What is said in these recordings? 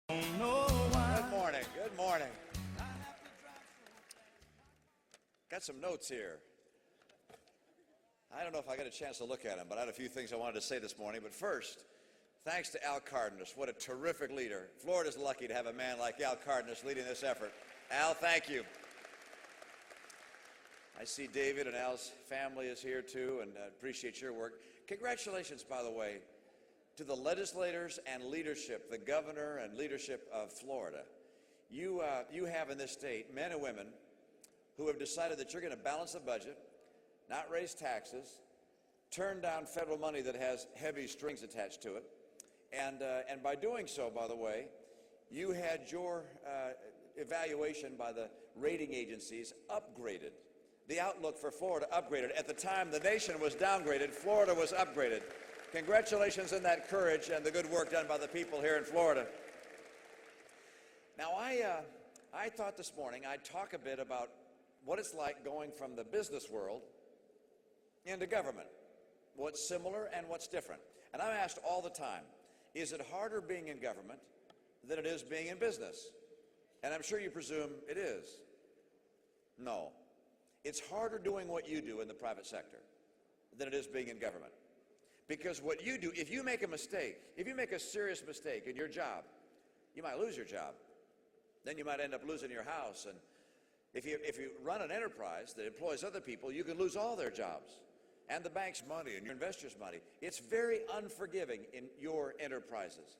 Good morning. Good morning. Got some notes here. I don't know if I got a chance to look at them, but I had a few things I wanted to say this morning. But first, thanks to Al Cardenas. What a terrific leader. Florida's lucky to have a man like Al Cardenas leading this effort. Al, thank you. I see David and Al's family is here too, and appreciate your work. Congratulations, by the way, to the legislators and leadership, the governor and leadership of Florida. You have in this state men and women who have decided that you're going to balance the budget, not raise taxes, turn down federal money that has heavy strings attached to it, and by doing so, by the way, you had your evaluation by the rating agencies upgraded. The outlook for Florida upgraded. At the time the nation was downgraded, Florida was upgraded. Congratulations on that courage and the good work done by the people here in Florida. Now, I thought this morning I'd talk a bit about what it's like going from the business world into government, what's similar and what's different. And I'm asked all the time, is it harder being in government than it is being in business? And I'm sure you presume it is. No. It's harder doing what you do in the private sector than it is being in government. Because what you do, if you make a mistake, if you make a serious mistake in your job, you might lose your job. Then you might end up losing your house. And if you run an enterprise that employs other people, you can lose all their jobs and the bank's money and your investors' money. It's very unforgiving in your enterprises.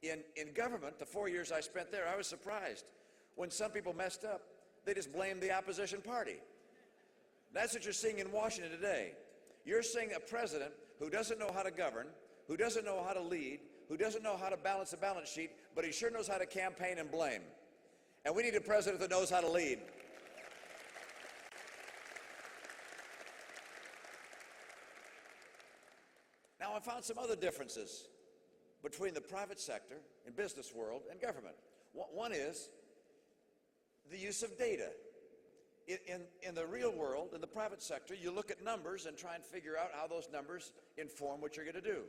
In government, the 4 years I spent there, I was surprised. When some people messed up, they just blamed the opposition party. That's what you're seeing in Washington today. You're seeing a president who doesn't know how to govern, who doesn't know how to lead, who doesn't know how to balance a balance sheet, but he sure knows how to campaign and blame. And we need a president that knows how to lead. Now, I found some other differences between the private sector and business world and government. One is the use of data. In the real world, in the private sector, you look at numbers and try and figure out how those numbers inform what you're going to do.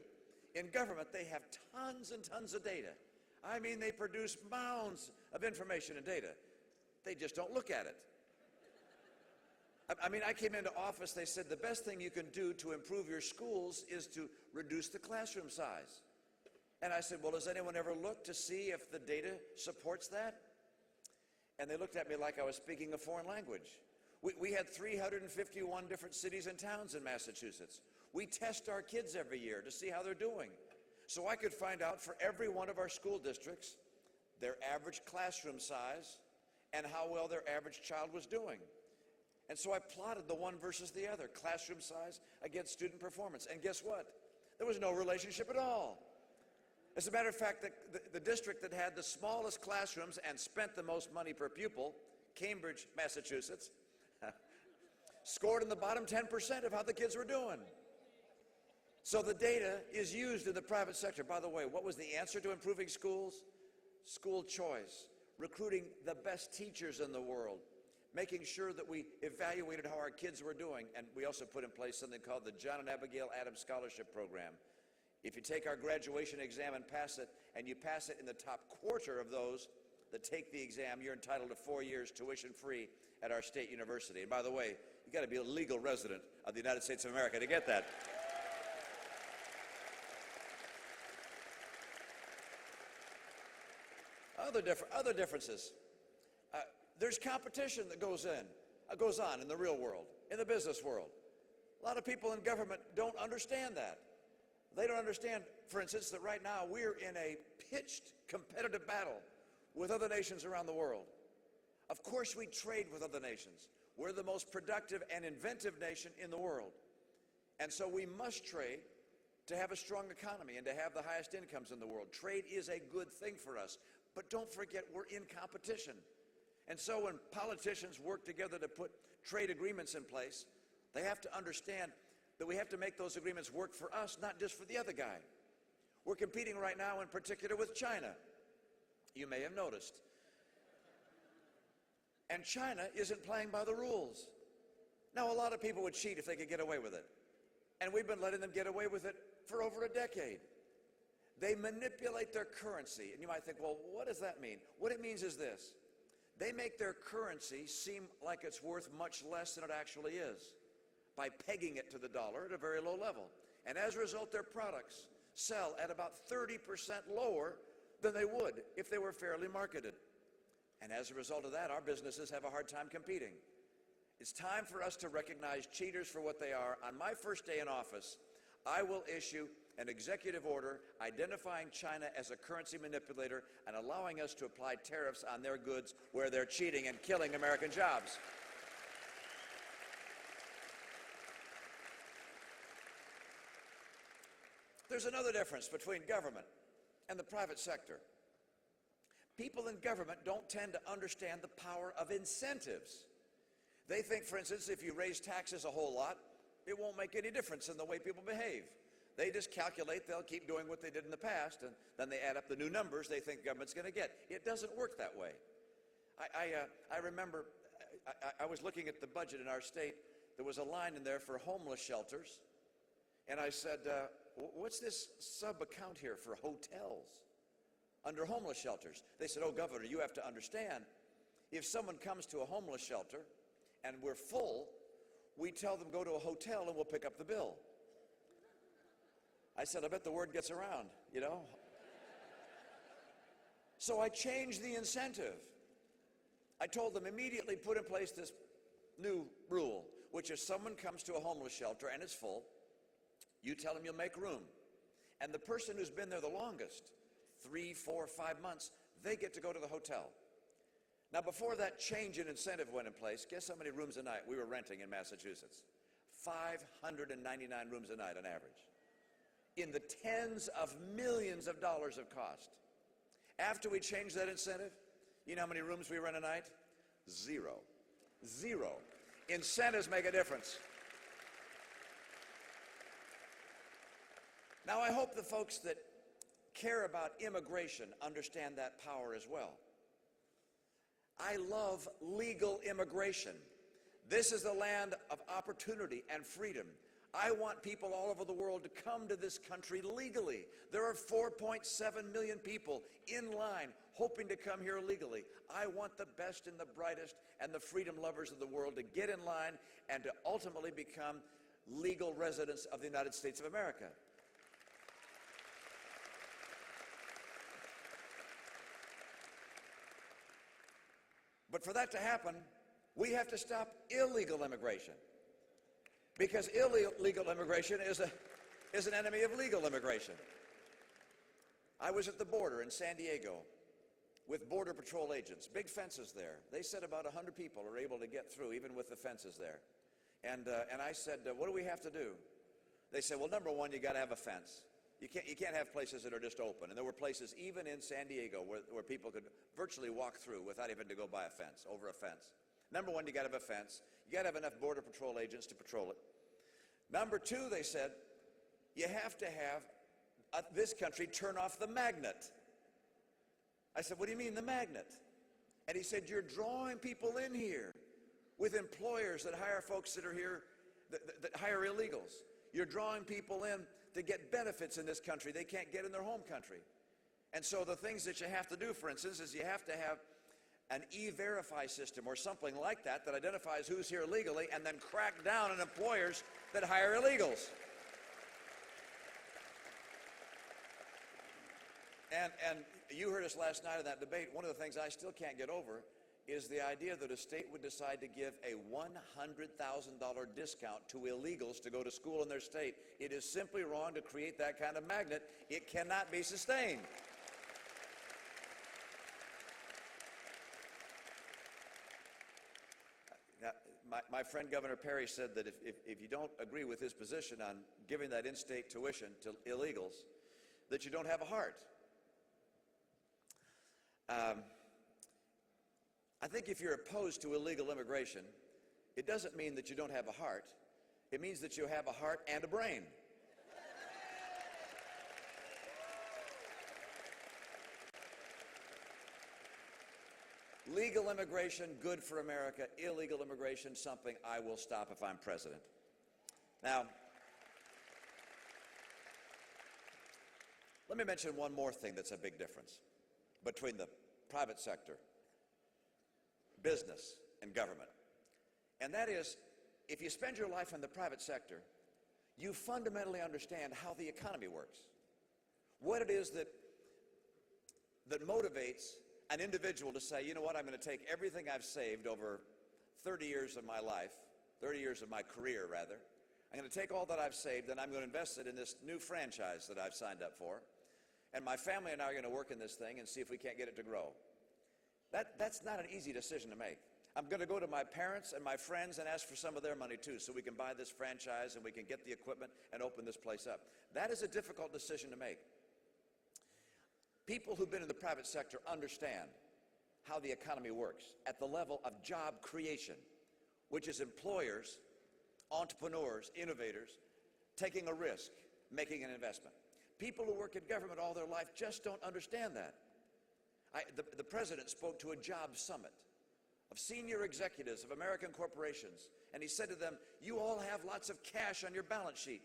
In government, they have tons and tons of data. I mean, they produce mounds of information and data. They just don't look at it. I mean, I came into office, they said the best thing you can do to improve your schools is to reduce the classroom size. And I said, well, does anyone ever look to see if the data supports that? And they looked at me like I was speaking a foreign language. We had 351 different cities and towns in Massachusetts. We test our kids every year to see how they're doing. So I could find out for every one of our school districts, their average classroom size and how well their average child was doing. And so I plotted the one versus the other, classroom size against student performance. And guess what? There was no relationship at all. As a matter of fact, the district that had the smallest classrooms and spent the most money per pupil, Cambridge, Massachusetts, scored in the bottom 10% of how the kids were doing. So the data is used in the private sector. By the way, what was the answer to improving schools? School choice, recruiting the best teachers in the world, making sure that we evaluated how our kids were doing. And we also put in place something called the John and Abigail Adams Scholarship Program. If you take our graduation exam and pass it, and you pass it in the top quarter of those that take the exam, you're entitled to 4 years tuition free at our state university. And by the way, you got to be a legal resident of the United States of America to get that. Other differences. There's competition that goes on in the real world, in the business world. A lot of people in government don't understand that. They don't understand, for instance, that right now we're in a pitched competitive battle with other nations around the world. Of course we trade with other nations. We're the most productive and inventive nation in the world. And so we must trade to have a strong economy and to have the highest incomes in the world. Trade is a good thing for us. But don't forget, we're in competition. And so when politicians work together to put trade agreements in place, they have to understand that we have to make those agreements work for us, not just for the other guy. We're competing right now in particular with China. You may have noticed. And China isn't playing by the rules. Now, a lot of people would cheat if they could get away with it. And we've been letting them get away with it for over a decade. They manipulate their currency. And you might think, well, what does that mean? What it means is this. They make their currency seem like it's worth much less than it actually is by pegging it to the dollar at a very low level. And as a result, their products sell at about 30% lower than they would if they were fairly marketed. And as a result of that, our businesses have a hard time competing. It's time for us to recognize cheaters for what they are. On my first day in office, I will issue an executive order identifying China as a currency manipulator and allowing us to apply tariffs on their goods where they're cheating and killing American jobs. There's another difference between government and the private sector. People in government don't tend to understand the power of incentives. They think, for instance, if you raise taxes a whole lot, it won't make any difference in the way people behave. They just calculate they'll keep doing what they did in the past, and then they add up the new numbers they think government's going to get. It doesn't work that way. I remember I was looking at the budget in our state. There was a line in there for homeless shelters, and I said, what's this sub-account here for hotels under homeless shelters? They said, oh, Governor, you have to understand, if someone comes to a homeless shelter and we're full, we tell them go to a hotel and we'll pick up the bill. I said, I bet the word gets around, you know. So I changed the incentive. I told them immediately put in place this new rule, which if someone comes to a homeless shelter and it's full, you tell them you'll make room. And the person who's been there the longest, 3, 4, 5 months, they get to go to the hotel. Now, before that change in incentive went in place, guess how many rooms a night we were renting in Massachusetts? 599 rooms a night on average, in the tens of millions of dollars of cost. After we changed that incentive, you know how many rooms we rent a night? Zero. Zero. Incentives make a difference. Now, I hope the folks that care about immigration understand that power as well. I love legal immigration. This is the land of opportunity and freedom. I want people all over the world to come to this country legally. There are 4.7 million people in line hoping to come here legally. I want the best and the brightest and the freedom lovers of the world to get in line and to ultimately become legal residents of the United States of America. But for that to happen, we have to stop illegal immigration, because illegal immigration is an enemy of legal immigration. I was at the border in San Diego with Border Patrol agents, big fences there. They said about 100 people are able to get through, even with the fences there. And I said, what do we have to do? They said, well, number one, you got to have a fence. You can't have places that are just open. And there were places even in San Diego where people could virtually walk through without even to go by a fence, over a fence. Number one, you got to have a fence. You got to have enough Border Patrol agents to patrol it. Number two, they said, you have to have this country turn off the magnet. I said, what do you mean the magnet? And he said, you're drawing people in here with employers that hire folks that are here, that hire illegals. You're drawing people in to get benefits in this country they can't get in their home country. And so the things that you have to do, for instance, is you have to have an e-verify system or something like that that identifies who's here legally and then crack down on employers that hire illegals. And you heard us last night in that debate. One of the things I still can't get over is the idea that a state would decide to give a $100,000 discount to illegals to go to school in their state. It is simply wrong to create that kind of magnet. It cannot be sustained. Now, my friend Governor Perry said that if you don't agree with his position on giving that in-state tuition to illegals, that you don't have a heart. I think if you're opposed to illegal immigration, it doesn't mean that you don't have a heart. It means that you have a heart and a brain. Legal immigration, good for America. Illegal immigration, something I will stop if I'm president. Now, Let me mention one more thing that's a big difference between the private sector, business, and government. And that is, if you spend your life in the private sector, you fundamentally understand how the economy works, what it is that motivates an individual to say, you know what, I'm going to take everything I've saved over 30 years of my life, 30 years of my career, rather. I'm going to take all that I've saved and I'm going to invest it in this new franchise that I've signed up for. And my family and I are going to work in this thing and see if we can't get it to grow. That's not an easy decision to make. I'm going to go to my parents and my friends and ask for some of their money too, so we can buy this franchise and we can get the equipment and open this place up. That is a difficult decision to make. People who've been in the private sector understand how the economy works at the level of job creation, which is employers, entrepreneurs, innovators, taking a risk, making an investment. People who work in government all their life just don't understand that. The president spoke to a job summit of senior executives of American corporations, and he said to them, you all have lots of cash on your balance sheet.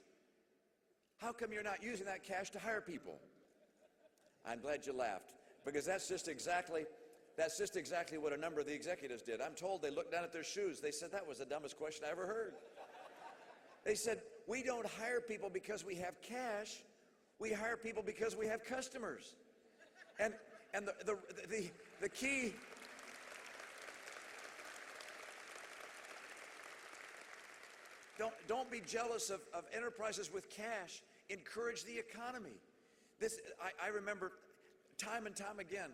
How come you're not using that cash to hire people? I'm glad you laughed, because that's just exactly what a number of the executives did. I'm told they looked down at their shoes. They said, that was the dumbest question I ever heard. They said, we don't hire people because we have cash. We hire people because we have customers. And the key, don't be jealous of enterprises with cash. Encourage the economy. I remember time and time again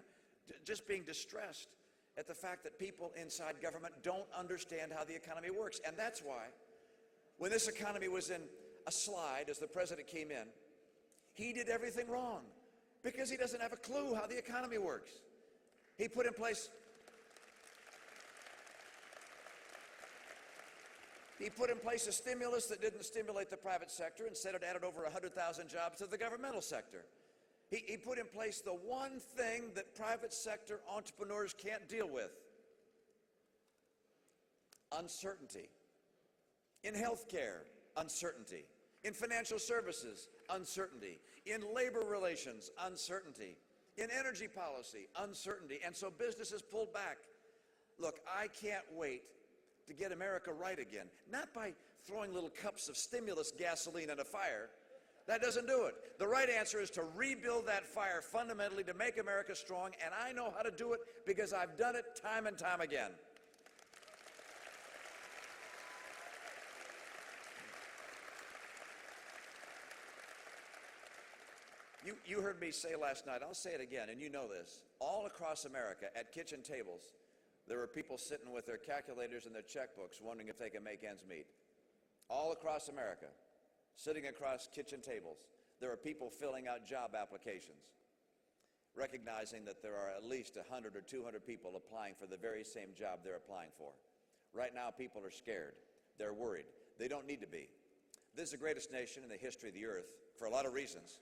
just being distressed at the fact that people inside government don't understand how the economy works. And that's why when this economy was in a slide as the president came in, he did everything wrong because he doesn't have a clue how the economy works. He put in place a stimulus that didn't stimulate the private sector. Instead, it added over 100,000 jobs to the governmental sector. He put in place the one thing that private sector entrepreneurs can't deal with: uncertainty. In healthcare, uncertainty. In financial services, uncertainty. In labor relations, uncertainty. In energy policy, uncertainty. And so businesses pulled back. Look, I can't wait to get America right again. Not by throwing little cups of stimulus gasoline in a fire. That doesn't do it. The right answer is to rebuild that fire fundamentally to make America strong, and I know how to do it because I've done it time and time again. You heard me say last night, I'll say it again, and you know this. All across America, at kitchen tables, there are people sitting with their calculators and their checkbooks wondering if they can make ends meet. All across America, sitting across kitchen tables, there are people filling out job applications, recognizing that there are at least 100 or 200 people applying for the very same job they're applying for. Right now, people are scared. They're worried. They don't need to be. This is the greatest nation in the history of the earth for a lot of reasons.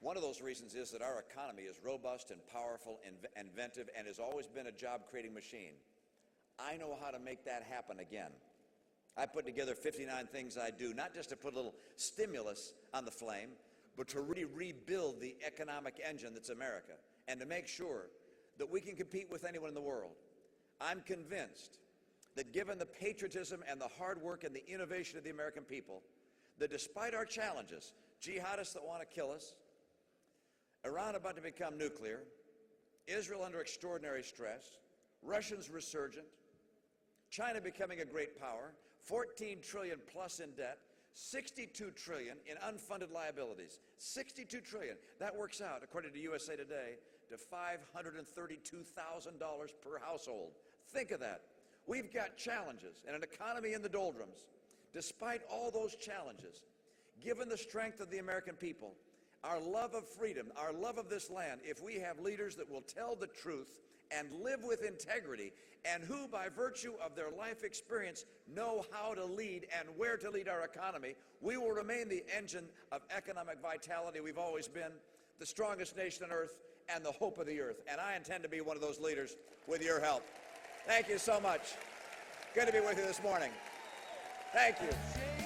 One of those reasons is that our economy is robust and powerful and inventive and has always been a job-creating machine. I know how to make that happen again. I put together 59 things I do, not just to put a little stimulus on the flame, but to really rebuild the economic engine that's America and to make sure that we can compete with anyone in the world. I'm convinced that given the patriotism and the hard work and the innovation of the American people, that despite our challenges, jihadists that want to kill us, Iran about to become nuclear, Israel under extraordinary stress, Russians resurgent, China becoming a great power, 14 trillion plus in debt, 62 trillion in unfunded liabilities. 62 trillion. That works out, according to USA Today, to $532,000 per household. Think of that. We've got challenges and an economy in the doldrums. Despite all those challenges, given the strength of the American people, our love of freedom, our love of this land, if we have leaders that will tell the truth and live with integrity, and who, by virtue of their life experience, know how to lead and where to lead our economy, we will remain the engine of economic vitality we've always been, the strongest nation on earth, and the hope of the earth. And I intend to be one of those leaders with your help. Thank you so much. Good to be with you this morning. Thank you.